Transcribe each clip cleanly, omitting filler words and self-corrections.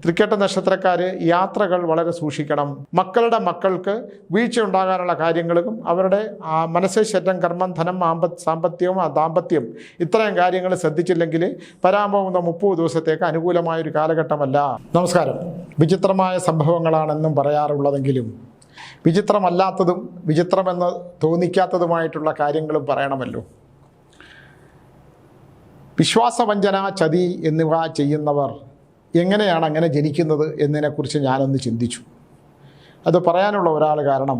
തൃക്കേട്ട നക്ഷത്രക്കാർ യാത്രകൾ വളരെ സൂക്ഷിക്കണം. മക്കളുടെ മക്കൾക്ക് വീഴ്ച ഉണ്ടാകാനുള്ള കാര്യങ്ങളും അവരുടെ മനസ്സ്, ശരീരം, കർമ്മം, ധനം, സാമ്പത്തികം, ദാമ്പത്യം ഇത്രയും കാര്യങ്ങൾ ശ്രദ്ധിച്ചില്ലെങ്കിൽ വരാൻ 30 ദിവസത്തേക്ക് അനുകൂലമായൊരു കാലഘട്ടമല്ല. നമസ്കാരം. വിചിത്രമായ സംഭവങ്ങളാണെന്നും പറയാറുള്ളതെങ്കിലും വിചിത്രമല്ലാത്തതും വിചിത്രമെന്ന് തോന്നിക്കാത്തതുമായിട്ടുള്ള കാര്യങ്ങളും പറയണമല്ലോ. വിശ്വാസവഞ്ചന, ചതി എന്നിവ ചെയ്യുന്നവർ എങ്ങനെയാണ് അങ്ങനെ ജനിക്കുന്നത് എന്നതിനെക്കുറിച്ച് ഞാനൊന്ന് ചിന്തിച്ചു. അത് പറയാനുള്ള കാരണം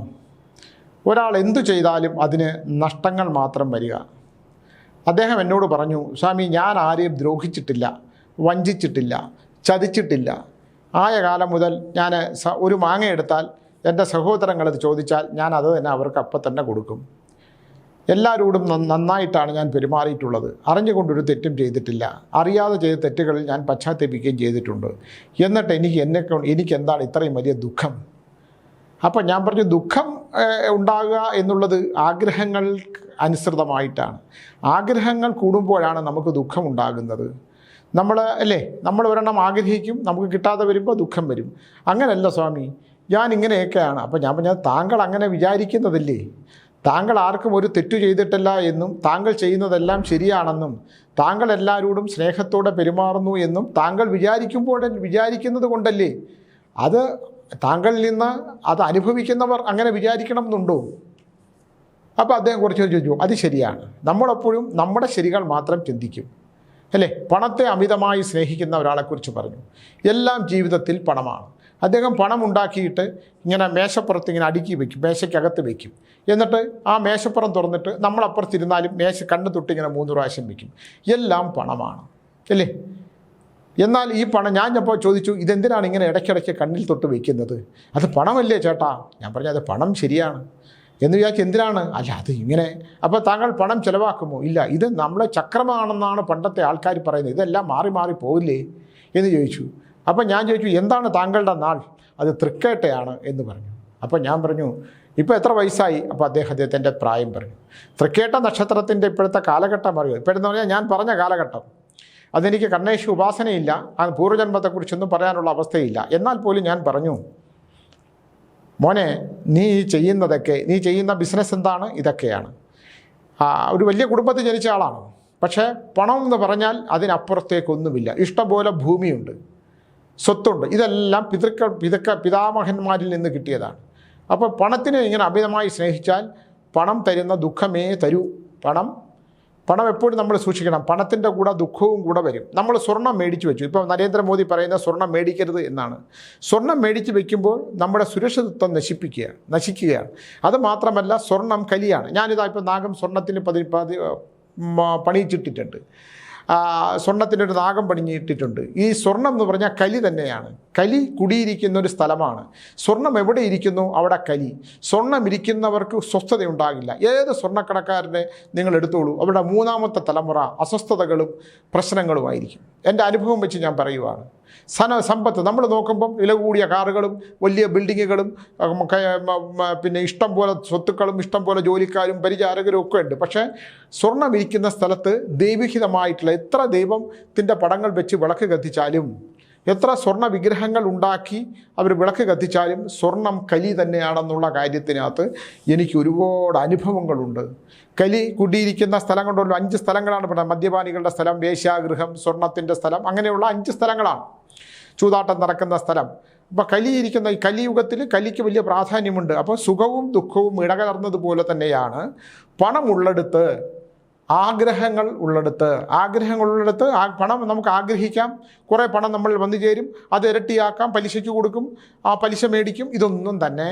ഒരാൾ എന്തു ചെയ്താലും അതിന് നഷ്ടങ്ങൾ മാത്രം വരിക. അദ്ദേഹം എന്നോട് പറഞ്ഞു, സ്വാമി, ഞാൻ ആരെയും ദ്രോഹിച്ചിട്ടില്ല, വഞ്ചിച്ചിട്ടില്ല, ചതിച്ചിട്ടില്ല. ആയ കാലം മുതൽ ഞാൻ ഒരു മാങ്ങ എടുത്താൽ എൻ്റെ സഹോദരങ്ങളത് ചോദിച്ചാൽ ഞാൻ അത് തന്നെ അവർക്ക് അപ്പം തന്നെ കൊടുക്കും. എല്ലാവരോടും നന്നായിട്ടാണ് ഞാൻ പെരുമാറിയിട്ടുള്ളത്. അറിഞ്ഞുകൊണ്ടൊരു തെറ്റും ചെയ്തിട്ടില്ല. അറിയാതെ ചെയ്ത തെറ്റുകളിൽ ഞാൻ പശ്ചാത്തപിക്കുകയും ചെയ്തിട്ടുണ്ട്. എന്നിട്ട് എനിക്ക് എന്താണ് ഇത്രയും വലിയ ദുഃഖം? അപ്പം ഞാൻ പറഞ്ഞു, ദുഃഖം ഉണ്ടാകുക എന്നുള്ളത് ആഗ്രഹങ്ങൾക്ക് അനുസൃതമായിട്ടാണ്. ആഗ്രഹങ്ങൾ കൂടുമ്പോഴാണ് നമുക്ക് ദുഃഖം ഉണ്ടാകുന്നത്. നമ്മൾ ഒരെണ്ണം ആഗ്രഹിക്കും, നമുക്ക് കിട്ടാതെ വരുമ്പോൾ ദുഃഖം വരും. അങ്ങനെയല്ല സ്വാമി, ഞാൻ ഇങ്ങനെയൊക്കെയാണ്. അപ്പം ഞാൻ പറഞ്ഞാൽ, താങ്കൾ അങ്ങനെ വിചാരിക്കുന്നതല്ലേ? താങ്കൾ ആർക്കും ഒരു തെറ്റു ചെയ്തിട്ടില്ല എന്നും താങ്കൾ ചെയ്യുന്നതെല്ലാം ശരിയാണെന്നും താങ്കൾ എല്ലാവരോടും സ്നേഹത്തോടെ പെരുമാറുന്നു എന്നും താങ്കൾ വിചാരിക്കുന്നത് കൊണ്ടല്ലേ അത് താങ്കളിൽ നിന്ന് അത് അനുഭവിക്കുന്നവർ അങ്ങനെ വിചാരിക്കണം എന്നുണ്ടോ? അപ്പോൾ അദ്ദേഹം കുറച്ച് ചോദിച്ചു, അത് ശരിയാണ്. നമ്മളെപ്പോഴും നമ്മുടെ ശരികൾ മാത്രം ചിന്തിക്കും, അല്ലേ? പണത്തെ അമിതമായി സ്നേഹിക്കുന്ന ഒരാളെക്കുറിച്ച് പറഞ്ഞു. എല്ലാം ജീവിതത്തിൽ പണമാണ്. അദ്ദേഹം പണം ഉണ്ടാക്കിയിട്ട് ഇങ്ങനെ മേശപ്പുറത്ത് ഇങ്ങനെ അടുക്കി വയ്ക്കും, മേശയ്ക്കകത്ത് വയ്ക്കും. എന്നിട്ട് ആ മേശപ്പുറം തുറന്നിട്ട് നമ്മളപ്പുറത്തിരുന്നാലും കണ്ണ് തൊട്ടിങ്ങനെ 3 പ്രാവശ്യം വയ്ക്കും. എല്ലാം പണമാണ്, അല്ലേ? എന്നാൽ ഈ പണം, ഞാൻ അപ്പോൾ ചോദിച്ചു, ഇതെന്തിനാണ് ഇങ്ങനെ ഇടയ്ക്കിടയ്ക്ക് കണ്ണിൽ തൊട്ട് വയ്ക്കുന്നത്? അത് പണമല്ലേ ചേട്ടാ? ഞാൻ പറഞ്ഞു, അത് പണം ശരിയാണ് എന്ന് വിചാരിച്ച് എന്തിനാണ്? അല്ല, അത് ഇങ്ങനെ. അപ്പോൾ താങ്കൾ പണം ചിലവാക്കുമോ? ഇല്ല, ഇത് നമ്മളെ ചക്രമാണെന്നാണ് പണ്ടത്തെ ആൾക്കാർ പറയുന്നത്, ഇതെല്ലാം മാറി മാറി പോവില്ലേ എന്ന് ചോദിച്ചു. അപ്പം ഞാൻ ചോദിച്ചു, എന്താണ് താങ്കളുടെ നാൾ? അത് തൃക്കേട്ടയാണ് എന്ന് പറഞ്ഞു. അപ്പം ഞാൻ പറഞ്ഞു, ഇപ്പോൾ എത്ര വയസ്സായി? അപ്പോൾ അദ്ദേഹത്തിൻ്റെ പ്രായം പറഞ്ഞു. തൃക്കേട്ട നക്ഷത്രത്തിൻ്റെ ഇപ്പോഴത്തെ കാലഘട്ടം അറിയുമോ? ഇപ്പോഴെന്ന് പറഞ്ഞാൽ ഞാൻ പറഞ്ഞ കാലഘട്ടം. അതെനിക്ക് കണ്ണേശു ഉപാസനയില്ല, അത് പൂർവ്വജന്മത്തെക്കുറിച്ചൊന്നും പറയാനുള്ള അവസ്ഥയില്ല. എന്നാൽ പോലും ഞാൻ പറഞ്ഞു, മോനെ, നീ ചെയ്യുന്ന ബിസിനസ് എന്താണ്? ഇതൊക്കെയാണ്. ഒരു വലിയ കുടുംബത്തിൽ ജനിച്ച ആളാണ്. പക്ഷേ പണം എന്ന് പറഞ്ഞാൽ അതിനപ്പുറത്തേക്കൊന്നുമില്ല. ഇഷ്ടംപോലെ ഭൂമിയുണ്ട്, സ്വത്തുണ്ട്. ഇതെല്ലാം പിതാമഹന്മാരിൽ നിന്ന് കിട്ടിയതാണ്. അപ്പോൾ പണത്തിനെ ഇങ്ങനെ അമിതമായി സ്നേഹിച്ചാൽ പണം തരുന്ന ദുഃഖമേ തരൂ. പണം എപ്പോഴും നമ്മൾ സൂക്ഷിക്കണം. പണത്തിൻ്റെ കൂടെ ദുഃഖവും കൂടെ വരും. നമ്മൾ സ്വർണം മേടിച്ച് വെച്ചു. ഇപ്പോൾ നരേന്ദ്രമോദി പറയുന്ന സ്വർണം മേടിക്കരുത് എന്നാണ്. സ്വർണം മേടിച്ച് വയ്ക്കുമ്പോൾ നമ്മുടെ സുരക്ഷിതത്വം നശിക്കുകയാണ്. അത് മാത്രമല്ല, സ്വർണം കലിയാണ്. ഞാനിതാ ഇപ്പോൾ നാഗം സ്വർണത്തിന് പണിയിച്ചിട്ടിട്ടുണ്ട്. സ്വർണത്തിനൊരു നാഗം പണിഞ്ഞിട്ടിട്ടുണ്ട്. ഈ സ്വർണം എന്ന് പറഞ്ഞാൽ കലി തന്നെയാണ്. കലി കുടിയിരിക്കുന്ന ഒരു സ്ഥലമാണ്. സ്വർണം എവിടെ ഇരിക്കുന്നു അവിടെ കലി. സ്വർണം ഇരിക്കുന്നവർക്ക് സ്വസ്ഥതയുണ്ടാകില്ല. ഏത് സ്വർണ്ണക്കടക്കാരനെ നിങ്ങൾ എടുത്തോളൂ, അവരുടെ 3ാമത്തെ തലമുറ അസ്വസ്ഥതകളും പ്രശ്നങ്ങളുമായിരിക്കും. എൻ്റെ അനുഭവം വെച്ച് ഞാൻ പറയുവാണ്. സമ്പത്ത് നമ്മൾ നോക്കുമ്പം വില കൂടിയ കാറുകളും വലിയ ബിൽഡിങ്ങുകളും പിന്നെ ഇഷ്ടം പോലെ സ്വത്തുക്കളും ഇഷ്ടം പോലെ ജോലിക്കാരും പരിചാരകരും ഒക്കെ ഉണ്ട്. പക്ഷേ സ്വർണം ഇരിക്കുന്ന സ്ഥലത്ത് ദൈവഹിതമായിട്ടുള്ള എത്ര ദൈവത്തിൻ്റെ പടങ്ങൾ വെച്ച് വിളക്ക് കത്തിച്ചാലും, എത്ര സ്വർണ്ണ വിഗ്രഹങ്ങൾ ഉണ്ടാക്കി അവർ വിളക്ക് കത്തിച്ചാലും സ്വർണം കലി തന്നെയാണെന്നുള്ള കാര്യത്തിനകത്ത് എനിക്ക് ഒരുപാട് അനുഭവങ്ങളുണ്ട്. കലി കുടിയിരിക്കുന്ന സ്ഥലം കൊണ്ടുള്ള 5 സ്ഥലങ്ങളാണ് പറയുന്നത്. മദ്യപാനികളുടെ സ്ഥലം, വേശ്യാഗൃഹം, സ്വർണത്തിൻ്റെ സ്ഥലം, അങ്ങനെയുള്ള 5 സ്ഥലങ്ങളാണ്. ചൂതാട്ടം നടക്കുന്ന സ്ഥലം. അപ്പോൾ കലിയിരിക്കുന്ന ഈ കലിയുഗത്തിൽ കലിക്ക് വലിയ പ്രാധാന്യമുണ്ട്. അപ്പോൾ സുഖവും ദുഃഖവും ഇടകലർന്നതുപോലെ തന്നെയാണ് പണമുള്ളിടത്ത് ആഗ്രഹങ്ങൾ ഉള്ളിടത്ത് പണം നമുക്ക് ആഗ്രഹിക്കാം. കുറേ പണം നമ്മൾ വന്നു ചേരും, അത് ഇരട്ടിയാക്കാം, പലിശയ്ക്ക് കൊടുക്കും, ആ പലിശ മേടിക്കും. ഇതൊന്നും തന്നെ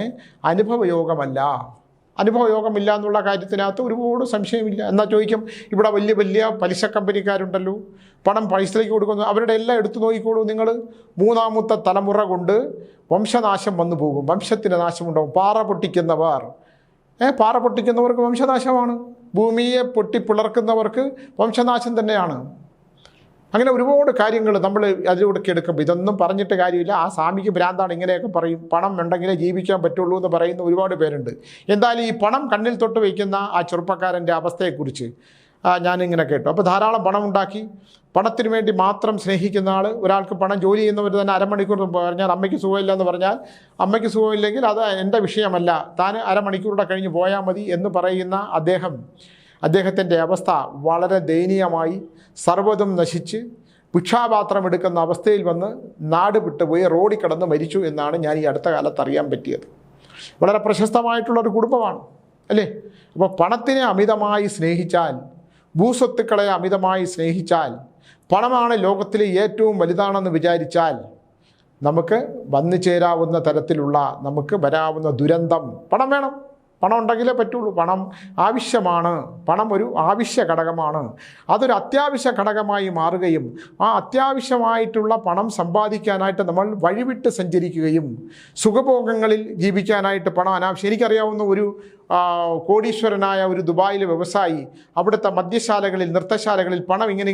അനുഭവയോഗമില്ല എന്നുള്ള കാര്യത്തിനകത്ത് ഒരുപാട് സംശയമില്ല. എന്നാൽ ചോദിക്കും, ഇവിടെ വലിയ വലിയ പലിശ കമ്പനിക്കാരുണ്ടല്ലോ, പണം പൈസയ്ക്ക് കൊടുക്കുന്നു, അവരുടെ എല്ലാം എടുത്തു നോക്കിക്കോളൂ നിങ്ങൾ. 3ാമത്തെ തലമുറ കൊണ്ട് വംശനാശം വന്നു പോകും, വംശത്തിന് നാശമുണ്ടാകും. പാറ പൊട്ടിക്കുന്നവർക്ക് വംശനാശമാണ്. ഭൂമിയെ പൊട്ടിപ്പിളർക്കുന്നവർക്ക് വംശനാശം തന്നെയാണ്. അങ്ങനെ ഒരുപാട് കാര്യങ്ങൾ നമ്മൾ അതിലൂടെ എടുക്കുമ്പോൾ ഇതൊന്നും പറഞ്ഞിട്ട് കാര്യമില്ല. ആ സ്വാമിക്ക് ഭ്രാന്താണ്, ഇങ്ങനെയൊക്കെ പറയും. പണം ഉണ്ടെങ്കിലേ ജീവിക്കാൻ പറ്റുള്ളൂ എന്ന് പറയുന്ന ഒരുപാട് പേരുണ്ട്. എന്തായാലും ഈ പണം കണ്ണിൽ തൊട്ട് വയ്ക്കുന്ന ആ ചെറുപ്പക്കാരൻ്റെ അവസ്ഥയെക്കുറിച്ച് ഞാനിങ്ങനെ കേട്ടു. അപ്പോൾ ധാരാളം പണം ഉണ്ടാക്കി പണത്തിന് വേണ്ടി മാത്രം സ്നേഹിക്കുന്ന ആൾ, ഒരാൾക്ക് പണം ജോലി ചെയ്യുന്നവർ തന്നെ അരമണിക്കൂർ പറഞ്ഞാൽ അമ്മയ്ക്ക് സുഖമില്ല എന്ന് പറഞ്ഞാൽ അമ്മയ്ക്ക് സുഖമില്ലെങ്കിൽ അത് എൻ്റെ വിഷയമല്ല, താൻ അരമണിക്കൂറുടെ കഴിഞ്ഞ് പോയാൽ മതി എന്ന് പറയുന്ന അദ്ദേഹത്തിൻ്റെ അവസ്ഥ വളരെ ദയനീയമായി സർവ്വതും നശിച്ച് ഭിക്ഷാപാത്രം എടുക്കുന്ന അവസ്ഥയിൽ വന്ന് നാട് വിട്ടുപോയി റോഡിൽ കിടന്ന് മരിച്ചു എന്നാണ് ഞാൻ ഈ അടുത്ത കാലത്ത് അറിയാൻ പറ്റിയത്. വളരെ പ്രശസ്തമായിട്ടുള്ളൊരു കുടുംബമാണ് അല്ലേ. അപ്പോൾ പണത്തിനെ അമിതമായി സ്നേഹിച്ചാൽ, ഭൂസ്വത്തുക്കളെ അമിതമായി സ്നേഹിച്ചാൽ, പണമാണ് ലോകത്തിലെ ഏറ്റവും വലുതാണെന്ന് വിചാരിച്ചാൽ നമുക്ക് വന്നു ചേരാവുന്ന തരത്തിലുള്ള, നമുക്ക് വരാവുന്ന ദുരന്തം, പണം വേണം, പണം ഉണ്ടെങ്കിലേ പറ്റുള്ളൂ. പണം ആവശ്യമാണ്. പണം ഒരു ആവശ്യ ഘടകമാണ്. അതൊരു അത്യാവശ്യ ഘടകമായി മാറുകയും ആ അത്യാവശ്യമായിട്ടുള്ള പണം സമ്പാദിക്കാനായിട്ട് നമ്മൾ വഴിവിട്ട് സഞ്ചരിക്കുകയും സുഖഭോഗങ്ങളിൽ ജീവിക്കാനായിട്ട് പണം അനാവശ്യം. എനിക്കറിയാവുന്ന ഒരു കോടീശ്വരനായ ഒരു ദുബായിലെ വ്യവസായി അവിടുത്തെ മദ്യശാലകളിൽ, നൃത്തശാലകളിൽ പണം ഇങ്ങനെ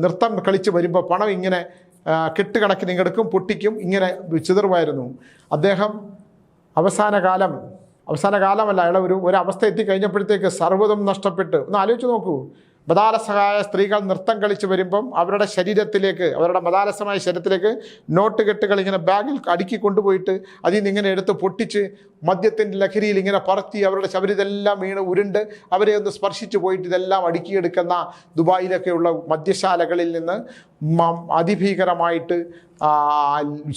നൃത്തം കളിച്ച് വരുമ്പോൾ പണം ഇങ്ങനെ കെട്ടുകണക്കിന് ഇങ്ങെടുക്കും, പൊട്ടിക്കും, ഇങ്ങനെ ചിതറുമായിരുന്നു. അദ്ദേഹം അവസാന കാലമല്ല, അയാൾ ഒരു അവസ്ഥ എത്തിക്കഴിഞ്ഞപ്പോഴത്തേക്ക് സർവ്വതും നഷ്ടപ്പെട്ട്. ഒന്ന് ആലോചിച്ച് നോക്കൂ. മതാലസമായ സ്ത്രീകൾ നൃത്തം കളിച്ച് വരുമ്പം അവരുടെ ശരീരത്തിലേക്ക്, അവരുടെ മതാലസമായ ശരീരത്തിലേക്ക് നോട്ട് കെട്ടുകൾ ഇങ്ങനെ ബാഗിൽ അടുക്കി കൊണ്ടുപോയിട്ട് അതിൽ നിന്ന് ഇങ്ങനെ എടുത്ത് പൊട്ടിച്ച് മദ്യത്തിൻ്റെ ലഹരിയിൽ ഇങ്ങനെ പറത്തി അവരുടെ ശബരിതെല്ലാം വീണ് ഉരുണ്ട് അവരെ ഒന്ന് സ്പർശിച്ചു പോയിട്ട് ഇതെല്ലാം അടുക്കിയെടുക്കുന്ന ദുബായിലൊക്കെയുള്ള മദ്യശാലകളിൽ നിന്ന് അതിഭീകരമായിട്ട്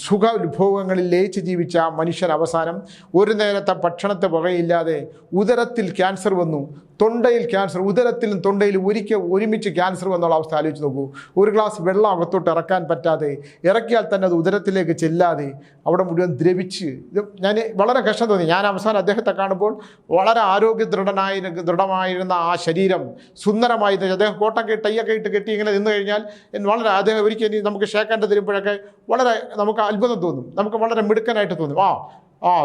സുഖവിഭോഗങ്ങളിൽ ലയിച്ച് ജീവിച്ച മനുഷ്യൻ അവസാനം ഒരു നേരത്തെ ഭക്ഷണത്തെ വകയില്ലാതെ ഉദരത്തിൽ ക്യാൻസർ വന്നു, തൊണ്ടയിൽ ക്യാൻസർ, ഉദരത്തിലും തൊണ്ടയിലും ഒരുമിച്ച് ക്യാൻസർ വന്നുള്ള അവസ്ഥ ആലോചിച്ച് നോക്കൂ. ഒരു ഗ്ലാസ് വെള്ളം അകത്തോട്ട് ഇറക്കാൻ പറ്റാതെ, ഇറക്കിയാൽ തന്നെ അത് ഉദരത്തിലേക്ക് ചെല്ലാതെ അവിടെ മുഴുവൻ ദ്രവിച്ച്. ഞാൻ വളരെ കഷ്ടം തോന്നി. ഞാൻ അവസാനം അദ്ദേഹത്തെ കാണുമ്പോൾ വളരെ ദൃഢമായിരുന്ന ആ ശരീരം സുന്ദരമായി, അദ്ദേഹം കോട്ടം ടൈയൊക്കെ ഇട്ട് കെട്ടി ഇങ്ങനെ നിന്ന് കഴിഞ്ഞാൽ വളരെ, അദ്ദേഹം ഒരിക്കലും നമുക്ക് ഷേക്കാൻ്റെ തരുമ്പോഴൊക്കെ വളരെ നമുക്ക് അത്ഭുതം തോന്നും, നമുക്ക് വളരെ മിടുക്കനായിട്ട് തോന്നും.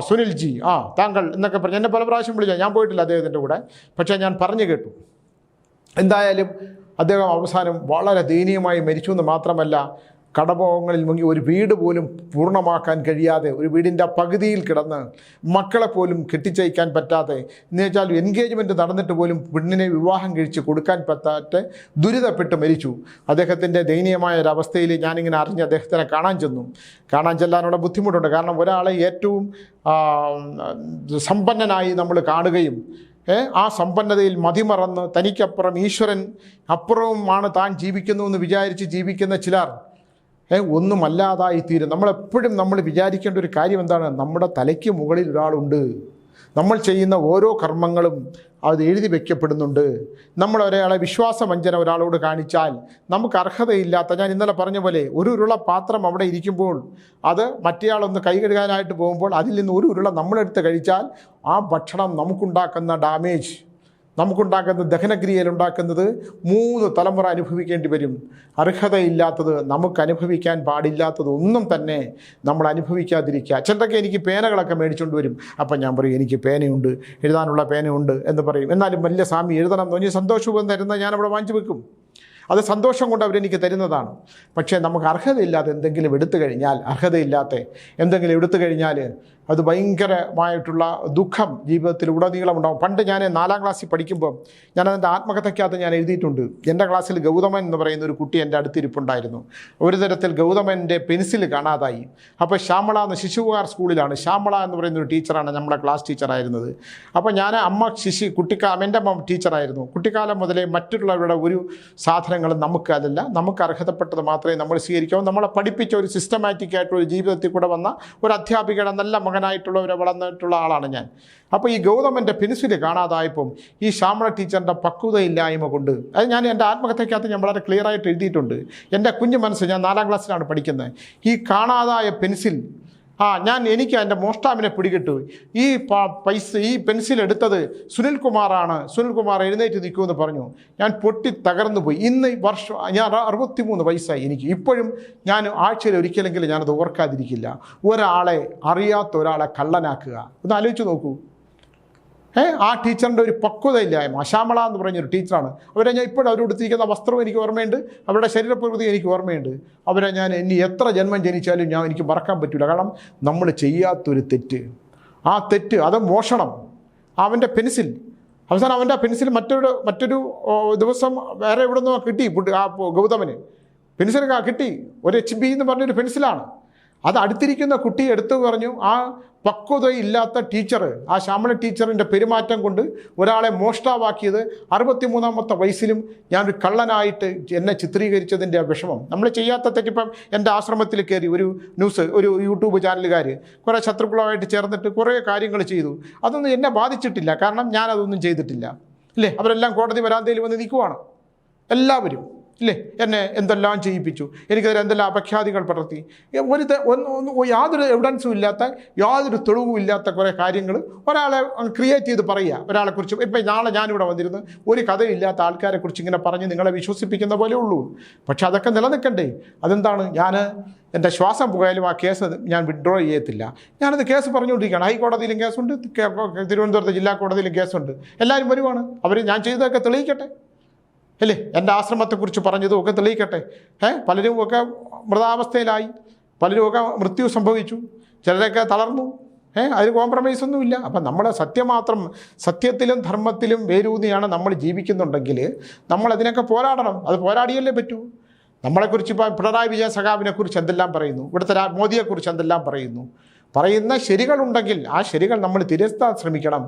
സുനിൽ ജി, താങ്കൾ എന്നൊക്കെ പറഞ്ഞ് എന്നെ പല പ്രാവശ്യം വിളിച്ചാൽ, ഞാൻ പോയിട്ടില്ല അദ്ദേഹത്തിൻ്റെ കൂടെ, പക്ഷേ ഞാൻ പറഞ്ഞു കേട്ടു. എന്തായാലും അദ്ദേഹം അവസാനം വളരെ ദയനീയമായി മരിച്ചു എന്ന് മാത്രമല്ല, കടഭോഗങ്ങളിൽ മുങ്ങി ഒരു വീട് പോലും പൂർണ്ണമാക്കാൻ കഴിയാതെ, ഒരു വീടിൻ്റെ പകുതിയിൽ കിടന്ന് മക്കളെ പോലും കെട്ടിച്ചയക്കാൻ പറ്റാതെ, എന്ന് വെച്ചാൽ എൻഗേജ്മെൻറ്റ് നടന്നിട്ട് പോലും പെണ്ണിനെ വിവാഹം കഴിച്ച് കൊടുക്കാൻ പറ്റാതെ ദുരിതപ്പെട്ട് മരിച്ചു. അദ്ദേഹത്തിൻ്റെ ദയനീയമായ ഒരവസ്ഥയിൽ ഞാനിങ്ങനെ അറിഞ്ഞ് അദ്ദേഹത്തിനെ കാണാൻ ചെല്ലാനുള്ള ബുദ്ധിമുട്ടുണ്ട്. കാരണം ഒരാളെ ഏറ്റവും സമ്പന്നനായി നമ്മൾ കാണുകയും ആ സമ്പന്നതയിൽ മതിമറന്ന് തനിക്കപ്പുറം ഈശ്വരൻ അപ്പുറവുമാണ് താൻ ജീവിക്കുന്നു എന്ന് വിചാരിച്ച് ജീവിക്കുന്ന ചിലർ ഒന്നുമല്ലാതായിത്തീരും. നമ്മളെപ്പോഴും നമ്മൾ വിചാരിക്കേണ്ട ഒരു കാര്യം എന്താണ്? നമ്മുടെ തലയ്ക്ക് മുകളിൽ ഒരാളുണ്ട്. നമ്മൾ ചെയ്യുന്ന ഓരോ കർമ്മങ്ങളും അത് എഴുതി വയ്ക്കപ്പെടുന്നുണ്ട്. നമ്മൾ ഒരാളെ വിശ്വാസവഞ്ചന ഒരാളോട് കാണിച്ചാൽ നമുക്ക് അർഹതയില്ലാത്ത, ഞാൻ ഇന്നലെ പറഞ്ഞ പോലെ ഒരു ഉരുള പാത്രം അവിടെ ഇരിക്കുമ്പോൾ അത് മറ്റേയാളൊന്ന് കൈ കഴുകാനായിട്ട് പോകുമ്പോൾ അതിൽ നിന്ന് ഒരു ഉരുള നമ്മളെടുത്ത് കഴിച്ചാൽ ആ ഭക്ഷണം നമുക്കുണ്ടാക്കുന്ന ഡാമേജ്, നമുക്കുണ്ടാക്കുന്ന ദഹനക്രിയയിലുണ്ടാക്കുന്നത് 3 തലമുറ അനുഭവിക്കേണ്ടി വരും. അർഹതയില്ലാത്തത്, നമുക്ക് അനുഭവിക്കാൻ പാടില്ലാത്തത് ഒന്നും തന്നെ നമ്മൾ അനുഭവിക്കാതിരിക്കുക. ചിലരൊക്കെ എനിക്ക് പേനകളൊക്കെ മേടിച്ചുകൊണ്ട് വരും. അപ്പം ഞാൻ പറയും, എനിക്ക് പേനയുണ്ട്, എഴുതാനുള്ള പേനയുണ്ട് എന്ന് പറയും. എന്നാലും വലിയ സ്വാമി എഴുതണം എന്ന് പറഞ്ഞ് സന്തോഷവും തരുന്ന ഞാനവിടെ വാങ്ങിച്ചു വെക്കും. അത് സന്തോഷം കൊണ്ട് അവരെനിക്ക് തരുന്നതാണ്. പക്ഷേ നമുക്ക് അർഹതയില്ലാത്ത എന്തെങ്കിലും എടുത്തു കഴിഞ്ഞാൽ അത് ഭയങ്കരമായിട്ടുള്ള ദുഃഖം ജീവിതത്തിൽ ഉടനീളം ഉണ്ടാകും. പണ്ട് ഞാൻ 4ാം ക്ലാസ്സിൽ പഠിക്കുമ്പോൾ ഞാനതിൻ്റെ ആത്മകഥയ്ക്കകത്ത് ഞാൻ എഴുതിയിട്ടുണ്ട്. എൻ്റെ ക്ലാസ്സിൽ ഗൗതമൻ എന്ന് പറയുന്ന ഒരു കുട്ടി എൻ്റെ അടുത്തിരിപ്പുണ്ടായിരുന്നു. ഒരു തരത്തിൽ ഗൗതമൻ്റെ പെൻസിൽ കാണാതായി. അപ്പോൾ ശ്യാമള എന്ന് ശിശുകുമാർ സ്കൂളിലാണ്, ശ്യാമള എന്ന് പറയുന്ന ഒരു ടീച്ചറാണ് നമ്മുടെ ക്ലാസ് ടീച്ചറായിരുന്നത്. അപ്പോൾ ഞാൻ എൻ്റെ അമ്മ ടീച്ചറായിരുന്നു. കുട്ടിക്കാലം മുതലേ മറ്റുള്ളവരുടെ ഒരു സാധനങ്ങളും നമുക്ക് അർഹതപ്പെട്ടത് മാത്രമേ നമ്മൾ സ്വീകരിക്കാവൂ. നമ്മളെ പഠിപ്പിച്ച ഒരു സിസ്റ്റമാറ്റിക് ആയിട്ടുള്ള ജീവിതത്തിൽ കൂടെ വന്ന ഒരു അധ്യാപികയുടെ നല്ല മകനായിട്ടുള്ളവരെ വളർന്നിട്ടുള്ള ആളാണ് ഞാൻ. അപ്പോൾ ഈ ഗൗതമൻ്റെ പെൻസിൽ കാണാതായപ്പം ഈ ശ്യാമള ടീച്ചറിൻ്റെ പക്വതയില്ലായ്മ കൊണ്ട്, അത് ഞാൻ എൻ്റെ ആത്മകഥയ്ക്കകത്ത് ഞാൻ വളരെ ക്ലിയറായിട്ട് എഴുതിയിട്ടുണ്ട്. എൻ്റെ കുഞ്ഞു മനസ്സ്, ഞാൻ 4ാം ക്ലാസ്സിലാണ് പഠിക്കുന്നത്, ഈ കാണാതായ പെൻസിൽ എനിക്ക് എൻ്റെ മോഷ്ടാവിനെ പിടികിട്ടു. ഈ പെൻസിൽ എടുത്തത് സുനിൽകുമാറാണ്. സുനിൽകുമാർ എഴുന്നേറ്റ് നിൽക്കുമെന്ന് പറഞ്ഞു. ഞാൻ പൊട്ടി തകർന്നു പോയി. ഇന്ന് വർഷം ഞാൻ 63 വയസ്സായി എനിക്ക്. ഇപ്പോഴും ഞാൻ ആഴ്ചയിൽ ഒരിക്കലെങ്കിലും ഞാനത് ഓർക്കാതിരിക്കില്ല. അറിയാത്ത ഒരാളെ കള്ളനാക്കുക, ഒന്ന് ആലോചിച്ച് നോക്കൂ. ആ ടീച്ചറിൻ്റെ ഒരു പക്വതയില്ലായ്മ. ശ്യാമള എന്ന് പറഞ്ഞൊരു ടീച്ചറാണ്. അവരെ ഞാൻ ഇപ്പോഴും അവരെടുത്തിരിക്കുന്ന വസ്ത്രവും എനിക്ക് ഓർമ്മയുണ്ട്, അവരുടെ ശരീരപ്രകൃതി എനിക്ക് ഓർമ്മയുണ്ട്. അവരെ ഞാൻ ഇനി എത്ര ജന്മം ജനിച്ചാലും എനിക്ക് മറക്കാൻ പറ്റില്ല. കാരണം നമ്മൾ ചെയ്യാത്തൊരു തെറ്റ്, അത് മോഷണം. അവൻ്റെ പെൻസിൽ അവസാനം അവൻ്റെ പെൻസിൽ മറ്റൊരു ദിവസം വേറെ എവിടെ നിന്നോ കിട്ടി ആ ഗൗതമന് പെൻസിൽ കിട്ടി. ഒരു HB എന്ന് പറഞ്ഞൊരു പെൻസിലാണ്. അത് അടുത്തിരിക്കുന്ന കുട്ടി എടുത്തു പറഞ്ഞു, ആ പക്വതയില്ലാത്ത ടീച്ചർ, ആ ശ്യാമള ടീച്ചറിൻ്റെ പെരുമാറ്റം കൊണ്ട് ഒരാളെ മോഷ്ടാവാക്കിയത് 63-ാമത്തെ വയസ്സിലും ഞാനൊരു കള്ളനായിട്ട് എന്നെ ചിത്രീകരിച്ചതിൻ്റെ വിഷമം. നമ്മൾ ചെയ്യാത്ത തെറ്റിപ്പം എൻ്റെ ആശ്രമത്തിൽ കയറി ഒരു യൂട്യൂബ് ചാനലുകാർ കുറേ ശത്രുക്കളുമായിട്ട് ചേർന്നിട്ട് കുറേ കാര്യങ്ങൾ ചെയ്തു. അതൊന്നും എന്നെ ബാധിച്ചിട്ടില്ല, കാരണം ഞാനതൊന്നും ചെയ്തിട്ടില്ല. ഇല്ലേ? അവരെല്ലാം കോടതി വരാന്തയിൽ വന്ന് നിൽക്കുവാണ് എല്ലാവരും. ഇല്ലേ? എന്നെ എന്തെല്ലാം ചെയ്യിപ്പിച്ചു, എനിക്കതിൽ എന്തെല്ലാം അപഖ്യാതികൾ പടർത്തി, യാതൊരു എവിഡൻസും ഇല്ലാത്ത, യാതൊരു തെളിവും ഇല്ലാത്ത കുറേ കാര്യങ്ങൾ ഒരാളെ ക്രിയേറ്റ് ചെയ്ത് പറയുക ഒരാളെക്കുറിച്ച്. ഇപ്പം നാളെ ഞാനിവിടെ വന്നിരുന്നു ഒരു കഥയില്ലാത്ത ആൾക്കാരെക്കുറിച്ച് ഇങ്ങനെ പറഞ്ഞ് നിങ്ങളെ വിശ്വസിപ്പിക്കുന്ന പോലെ ഉള്ളൂ. പക്ഷെ അതൊക്കെ നിലനിൽക്കണ്ടേ? അതെന്താണ്? ഞാൻ എൻ്റെ ശ്വാസം പോയാലും ആ കേസ് ഞാൻ വിഡ്രോ ചെയ്യത്തില്ല. ഞാനത് കേസ് പറഞ്ഞുകൊണ്ടിരിക്കുകയാണ്. ഹൈക്കോടതിയിലും കേസുണ്ട്, തിരുവനന്തപുരത്ത് ജില്ലാ കോടതിയിലും കേസുണ്ട്. എല്ലാവരും വരുവാണ്. ഞാൻ ചെയ്തതൊക്കെ തെളിയിക്കട്ടെ, അല്ലേ? എൻ്റെ ആശ്രമത്തെക്കുറിച്ച് പറഞ്ഞതും ഒക്കെ തെളിയിക്കട്ടെ. പലരും ഒക്കെ മൃതാവസ്ഥയിലായി, പലരും ഒക്കെ മൃത്യു സംഭവിച്ചു, ചിലരൊക്കെ തളർന്നു. അതിന് കോംപ്രമൈസൊന്നുമില്ല. അപ്പം നമ്മുടെ സത്യത്തിലും ധർമ്മത്തിലും വേരൂന്നിയാണ് നമ്മൾ ജീവിക്കുന്നുണ്ടെങ്കിൽ നമ്മളതിനൊക്കെ പോരാടണം. അത് പോരാടിയല്ലേ പറ്റൂ. നമ്മളെക്കുറിച്ച് ഇപ്പോൾ പിണറായി വിജയൻ സഖാവിനെക്കുറിച്ച് എന്തെല്ലാം പറയുന്നു, ഇവിടുത്തെ മോദിയെക്കുറിച്ച് എന്തെല്ലാം പറയുന്ന ശരികളുണ്ടെങ്കിൽ ആ ശരികൾ നമ്മൾ തിരുത്താൻ ശ്രമിക്കണം.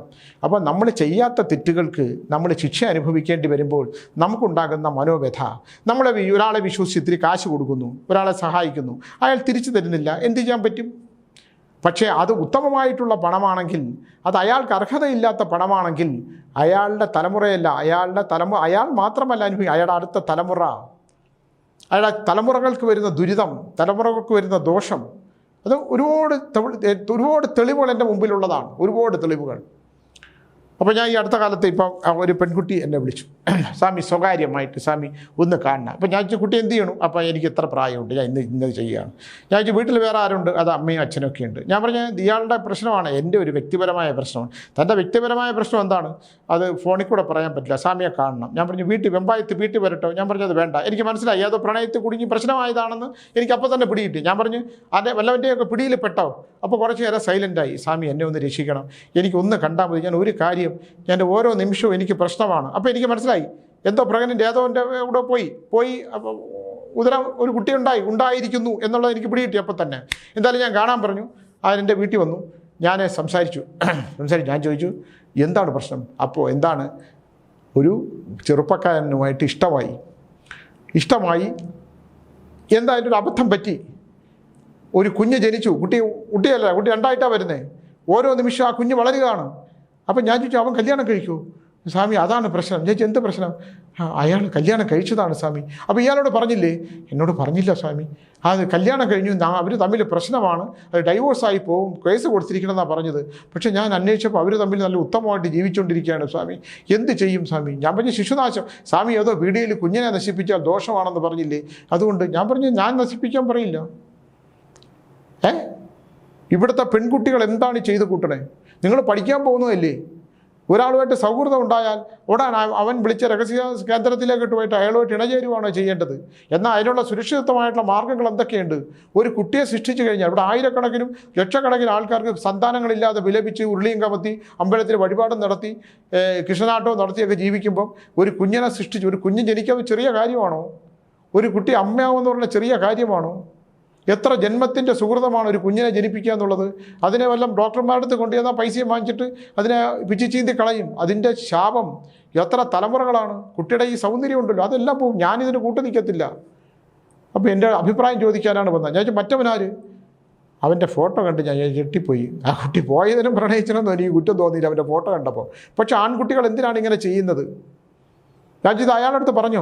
അപ്പോൾ നമ്മൾ ചെയ്യാത്ത തെറ്റുകൾക്ക് നമ്മൾ ശിക്ഷ അനുഭവിക്കേണ്ടി വരുമ്പോൾ നമുക്കുണ്ടാകുന്ന മനോവ്യഥ, ഒരാളെ വിശ്വസിച്ച് ഇത്തിരി കാശ് കൊടുക്കുന്നു, ഒരാളെ സഹായിക്കുന്നു, അയാൾ തിരിച്ചു തരുന്നില്ല, എന്ത് ചെയ്യാൻ പറ്റും? പക്ഷേ അത് ഉത്തമമായിട്ടുള്ള പണമാണെങ്കിൽ, അത് അയാൾക്ക് അർഹതയില്ലാത്ത പണമാണെങ്കിൽ അയാളുടെ തലമുറയല്ല, അയാൾ മാത്രമല്ല അനുഭവിക്കുക, അയാളുടെ അടുത്ത തലമുറ, അയാളുടെ തലമുറകൾക്ക് വരുന്ന ദുരിതം, തലമുറകൾക്ക് വരുന്ന ദോഷം, അത് ഒരുപാട് തെളിവുകൾ എൻ്റെ മുമ്പിലുള്ളതാണ്, ഒരുപാട് തെളിവുകൾ. അപ്പോൾ ഞാൻ ഈ അടുത്ത കാലത്ത് ഇപ്പം ഒരു പെൺകുട്ടി എന്നെ വിളിച്ചു, സ്വാമി സ്വകാര്യമായിട്ട് സ്വാമി ഒന്ന് കാണണം. അപ്പോൾ ഞാൻ ചോദിച്ചു കുട്ടി എന്ത് ചെയ്യണം? അപ്പോൾ എനിക്ക് എത്ര പ്രായമുണ്ട്, ഞാൻ ഇന്നത് ചെയ്യുകയാണ്. ഞാൻ ചോദിച്ചു വീട്ടിൽ വേറെ ആരുണ്ട്? അത് അമ്മയും അച്ഛനൊക്കെ ഉണ്ട്. ഞാൻ പറഞ്ഞു ഇയാളുടെ പ്രശ്നമാണ്, എൻ്റെ ഒരു വ്യക്തിപരമായ പ്രശ്നമാണ്. തൻ്റെ വ്യക്തിപരമായ പ്രശ്നം എന്താണ്? അത് ഫോണിൽ കൂടെ പറയാൻ പറ്റില്ല, സ്വാമിയെ കാണണം. ഞാൻ പറഞ്ഞു വെമ്പായത്ത് വീട്ടിൽ വരട്ടോ? ഞാൻ പറഞ്ഞത് വേണ്ട, എനിക്ക് മനസ്സിലായി ഏതോ പ്രണയത്തിൽ കുടുങ്ങി പ്രശ്നമായതാണെന്ന് എനിക്ക് അപ്പോൾ തന്നെ പിടികിട്ടി. ഞാൻ പറഞ്ഞു വല്ലവൻ്റെയൊക്കെ പിടിയിൽ പെട്ടോ? അപ്പോൾ കുറച്ച് നേരം സൈലൻ്റായി. സ്വാമി എന്നെ ഒന്ന് രക്ഷിക്കണം, എനിക്കൊന്ന് കണ്ടാൽ മതി, ഞാൻ ഒരു കാര്യം, ഞാൻ ഓരോ നിമിഷവും എനിക്ക് പ്രശ്നമാണ്. അപ്പോൾ എനിക്ക് മനസ്സിലായി എന്തോ പ്രഗ്നൻ്റ് ഏതോ എൻ്റെ ഇവിടെ പോയി അപ്പോൾ ഉദരം ഒരു കുട്ടി ഉണ്ടായിരിക്കുന്നു എന്നുള്ളത് എനിക്ക് പിടികിട്ടി അപ്പോൾ തന്നെ. എന്തായാലും ഞാൻ കാണാൻ പറഞ്ഞു. അതിനെൻ്റെ വീട്ടിൽ വന്നു, ഞാൻ സംസാരിച്ചു. ഞാൻ ചോദിച്ചു എന്താണ് പ്രശ്നം? അപ്പോൾ എന്താണ്, ഒരു ചെറുപ്പക്കാരനുമായിട്ട് ഇഷ്ടമായി, എന്തായാലും ഒരു അബദ്ധം പറ്റി, ഒരു കുഞ്ഞ് ജനിച്ചു. കുട്ടി രണ്ടായിട്ടാണ് വരുന്നത്. ഓരോ നിമിഷം ആ കുഞ്ഞ് വളരുകയാണ്. അപ്പം ഞാൻ ചോദിച്ചു അവൻ കല്യാണം കഴിക്കൂ? സ്വാമി അതാണ് പ്രശ്നം. ഞാൻ എന്ത് പ്രശ്നം? അയാൾ കല്യാണം കഴിച്ചതാണ് സ്വാമി. അപ്പോൾ ഇയാളോട് പറഞ്ഞില്ലേ? എന്നോട് പറഞ്ഞില്ല സ്വാമി. അത് കല്യാണം കഴിഞ്ഞു, അവർ തമ്മിൽ പ്രശ്നമാണ്, അത് ഡൈവോഴ്സായി പോവും, കേസ് കൊടുത്തിരിക്കണമെന്നാണ് പറഞ്ഞത്. പക്ഷേ ഞാൻ അന്വേഷിച്ചപ്പോൾ അവർ തമ്മിൽ നല്ല ഉത്തമമായിട്ട് ജീവിച്ചുകൊണ്ടിരിക്കുകയാണ് സ്വാമി. എന്ത് ചെയ്യും സ്വാമി? ഞാൻ പറഞ്ഞു ശിശുനാശം. സ്വാമി ഏതോ വീഡിയോയിൽ കുഞ്ഞിനെ നശിപ്പിച്ചാൽ ദോഷമാണെന്ന് പറഞ്ഞില്ലേ? അതുകൊണ്ട് ഞാൻ പറഞ്ഞു ഞാൻ നശിപ്പിക്കാൻ പറയില്ല. ഇവിടുത്തെ പെൺകുട്ടികൾ എന്താണ് ചെയ്ത് കൂട്ടണേ? നിങ്ങൾ പഠിക്കാൻ പോകുന്നതല്ലേ? ഒരാളുമായിട്ട് സൗഹൃദം ഉണ്ടായാൽ ഉടൻ അവൻ വിളിച്ച രഹസ്യ കേന്ദ്രത്തിലേക്ക് പോയിട്ട് അയാളുമായിട്ട് ഇണചേരുവാണോ ചെയ്യേണ്ടത്? എന്നാൽ അതിനുള്ള സുരക്ഷിതമായിട്ടുള്ള മാർഗ്ഗങ്ങൾ എന്തൊക്കെയുണ്ട്? ഒരു കുട്ടിയെ സൃഷ്ടിച്ചു കഴിഞ്ഞാൽ ഇവിടെ ആയിരക്കണക്കിനും ലക്ഷക്കണക്കിന് ആൾക്കാർക്ക് സന്താനങ്ങളില്ലാതെ വിലപിച്ച് ഉരുളിയും കമത്തി അമ്പലത്തിൽ വഴിപാടും നടത്തി കൃഷ്ണനാട്ടവും നടത്തിയൊക്കെ ജീവിക്കുമ്പം ഒരു കുഞ്ഞിനെ സൃഷ്ടിച്ച്, ഒരു കുഞ്ഞ് ജനിക്കാൻ ചെറിയ കാര്യമാണോ? ഒരു കുട്ടി അമ്മയാവെന്ന് പറഞ്ഞ ചെറിയ കാര്യമാണോ? എത്ര ജന്മത്തിൻ്റെ സുഹൃതമാണ് ഒരു കുഞ്ഞിനെ ജനിപ്പിക്കുക എന്നുള്ളത്. അതിനെ വല്ലതും ഡോക്ടർമാരുടെ അടുത്ത് കൊണ്ടുവന്നാൽ പൈസയും വാങ്ങിച്ചിട്ട് അതിനെ പിച്ചിച്ചീന്തി കളയും. അതിൻ്റെ ശാപം എത്ര തലമുറകളാണ്. കുട്ടിയുടെ ഈ സൗന്ദര്യം ഉണ്ടല്ലോ അതെല്ലാം പോവും. ഞാനിതിന് കൂട്ടു നിൽക്കത്തില്ല. അപ്പോൾ എൻ്റെ അഭിപ്രായം ചോദിക്കാനാണ് വന്നത്. ഞാൻ മറ്റവനാര്? അവൻ്റെ ഫോട്ടോ കണ്ട് ഞാൻ ഞെട്ടിപ്പോയി. ആ കുട്ടി പോയതിനും പ്രണയിച്ചതിനും എനിക്ക് കുറ്റം തോന്നിയില്ല അവൻ്റെ ഫോട്ടോ കണ്ടപ്പോൾ. പക്ഷേ ആൺകുട്ടികൾ എന്തിനാണ് ഇങ്ങനെ ചെയ്യുന്നത്? ഞാൻ ഇത് അയാളുടെ അടുത്ത് പറഞ്ഞു.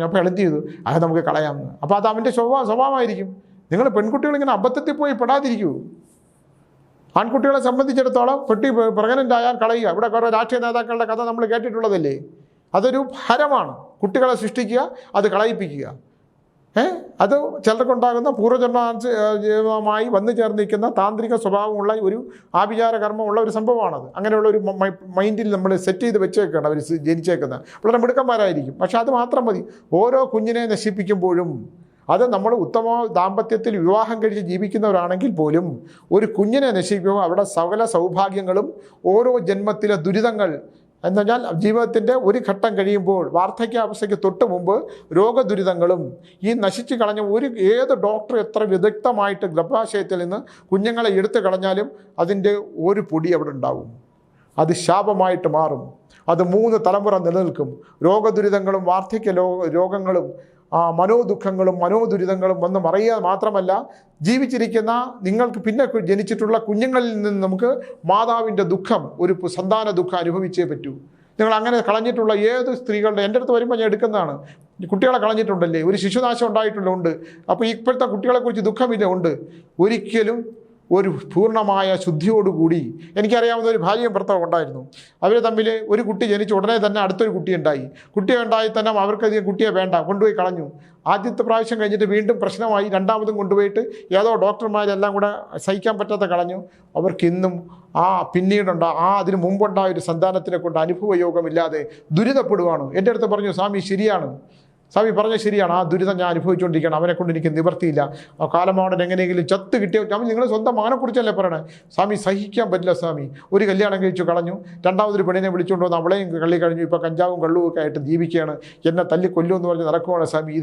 അപ്പോൾ അയാൾ എന്ത് ചെയ്തു? അത് നമുക്ക് കളയാമെന്ന്. അപ്പോൾ അത് അവൻ്റെ സ്വഭാവമായിരിക്കും. നിങ്ങൾ പെൺകുട്ടികളിങ്ങനെ അബദ്ധത്തിൽ പോയി പെടാതിരിക്കൂ. ആൺകുട്ടികളെ സംബന്ധിച്ചിടത്തോളം പ്രഗ്നൻ്റ് ആയാൽ കളയുക. ഇവിടെ കുറേ രാഷ്ട്രീയ നേതാക്കളുടെ കഥ നമ്മൾ കേട്ടിട്ടുള്ളതല്ലേ? അതൊരു ഹരമാണ്. കുട്ടികളെ സൃഷ്ടിക്കുക, അത് കളയിപ്പിക്കുക. അത് ചിലർക്കുണ്ടാകുന്ന പൂർവ്വജന്മമായി വന്നു ചേർന്നിരിക്കുന്ന താന്ത്രിക സ്വഭാവമുള്ള ഒരു ആഭിചാര കർമ്മമുള്ള ഒരു സംഭവമാണത്. അങ്ങനെയുള്ള ഒരു മൈൻഡിൽ നമ്മൾ സെറ്റ് ചെയ്ത് വെച്ചേക്കാണ് അവർ ജനിച്ചേക്കുന്നത്. വളരെ മിടുക്കന്മാരായിരിക്കും. പക്ഷെ അത് മാത്രം മതി. ഓരോ കുഞ്ഞിനെ നശിപ്പിക്കുമ്പോഴും അത് നമ്മൾ ഉത്തമ ദാമ്പത്യത്തിൽ വിവാഹം കഴിച്ച് ജീവിക്കുന്നവരാണെങ്കിൽ പോലും ഒരു കുഞ്ഞിനെ നശിപ്പിക്കുമ്പോൾ അവിടെ സകല സൗഭാഗ്യങ്ങളും ഓരോ ജന്മത്തിലെ ദുരിതങ്ങൾ എന്നുവെച്ചാൽ ജീവിതത്തിൻ്റെ ഒരു ഘട്ടം കഴിയുമ്പോൾ വാർദ്ധക്യാവസ്ഥയ്ക്ക് തൊട്ട് മുമ്പ് രോഗദുരിതങ്ങളും ഈ നശിച്ചു കളഞ്ഞ ഏത് ഡോക്ടർ എത്ര വിദഗ്ധമായിട്ട് ഗർഭാശയത്തിൽ നിന്ന് കുഞ്ഞുങ്ങളെ എടുത്തു കളഞ്ഞാലും അതിൻ്റെ ഒരു പൊടി അവിടെ ഉണ്ടാവും. അത് ശാപമായിട്ട് മാറും. അത് 3 തലമുറ നിലനിൽക്കും. രോഗദുരിതങ്ങളും വാർദ്ധക്യ രോഗങ്ങളും മനോദുഃഖങ്ങളും മനോദുരിതങ്ങളും വന്ന് മറിയുക മാത്രമല്ല, ജീവിച്ചിരിക്കുന്ന നിങ്ങൾക്ക് പിന്നെ ജനിച്ചിട്ടുള്ള കുഞ്ഞുങ്ങളിൽ നിന്ന് നമുക്ക് മാതാവിൻ്റെ ദുഃഖം, ഒരു സന്താന ദുഃഖം അനുഭവിച്ചേ പറ്റൂ. നിങ്ങൾ അങ്ങനെ കളഞ്ഞിട്ടുള്ള ഏത് സ്ത്രീകളുടെ എൻ്റെ അടുത്ത് വരുമ്പോൾ ഞാൻ എടുക്കുന്നതാണ്. കുട്ടികളെ കളഞ്ഞിട്ടുണ്ടല്ലേ, ഒരു ശിശുനാശം ഉണ്ടായിട്ടുണ്ട്. അപ്പോൾ ഇപ്പോഴത്തെ കുട്ടികളെക്കുറിച്ച് ദുഃഖമില്ല, ഉണ്ട്. ഒരിക്കലും ഒരു പൂർണ്ണമായ ശുദ്ധിയോടുകൂടി, എനിക്കറിയാവുന്ന ഒരു ഭാര്യയും ഭർത്താവും ഉണ്ടായിരുന്നു. അവർ തമ്മിൽ ഒരു കുട്ടി ജനിച്ച ഉടനെ തന്നെ അടുത്തൊരു കുട്ടി ഉണ്ടായി തന്നെ അവർക്കധികം കുട്ടിയെ വേണ്ട, കൊണ്ടുപോയി കളഞ്ഞു. ആദ്യത്തെ പ്രാവശ്യം കഴിഞ്ഞിട്ട് വീണ്ടും പ്രശ്നമായി, രണ്ടാമതും കൊണ്ടുപോയിട്ട് ഏതോ ഡോക്ടർമാരെല്ലാം കൂടെ സഹിക്കാൻ പറ്റാത്ത കളഞ്ഞു. അവർക്കിന്നും അതിന് മുമ്പുണ്ടായ ഒരു സന്താനത്തിനെ കൊണ്ട് അനുഭവയോഗമില്ലാതെ ദുരിതപ്പെടുവാണ്. എൻ്റെ അടുത്ത് പറഞ്ഞു, സ്വാമി ശരിയാണ്, സ്വാമി പറഞ്ഞ ശരിയാണ്, ആ ദുരിതം ഞാൻ അനുഭവിച്ചുകൊണ്ടിരിക്കുകയാണ്, അവനെക്കൊണ്ട് എനിക്ക് നിവർത്തിയില്ല, ആ കാലമാവൻ എങ്ങനെയെങ്കിലും ചത്ത് കിട്ടിയ. ഞാൻ നിങ്ങൾ സ്വന്തം മകനെക്കുറിച്ചല്ലേ പറയണേ. സ്വാമി സഹിക്കാൻ പറ്റില്ല സ്വാമി, ഒരു കല്യാണം കഴിച്ചു കളഞ്ഞു, രണ്ടാമതൊരു പെണ്ണിനെ വിളിച്ചുകൊണ്ട് വന്ന് അവളെയും കള്ളി കഴിഞ്ഞു, ഇപ്പോൾ കഞ്ചാവും കള്ളും ഒക്കെ ആയിട്ട് ജീവിക്കുകയാണ്, എന്നെ തല്ലി കൊല്ലുമെന്ന് പറഞ്ഞ് നടക്കുവാണ് സ്വാമി,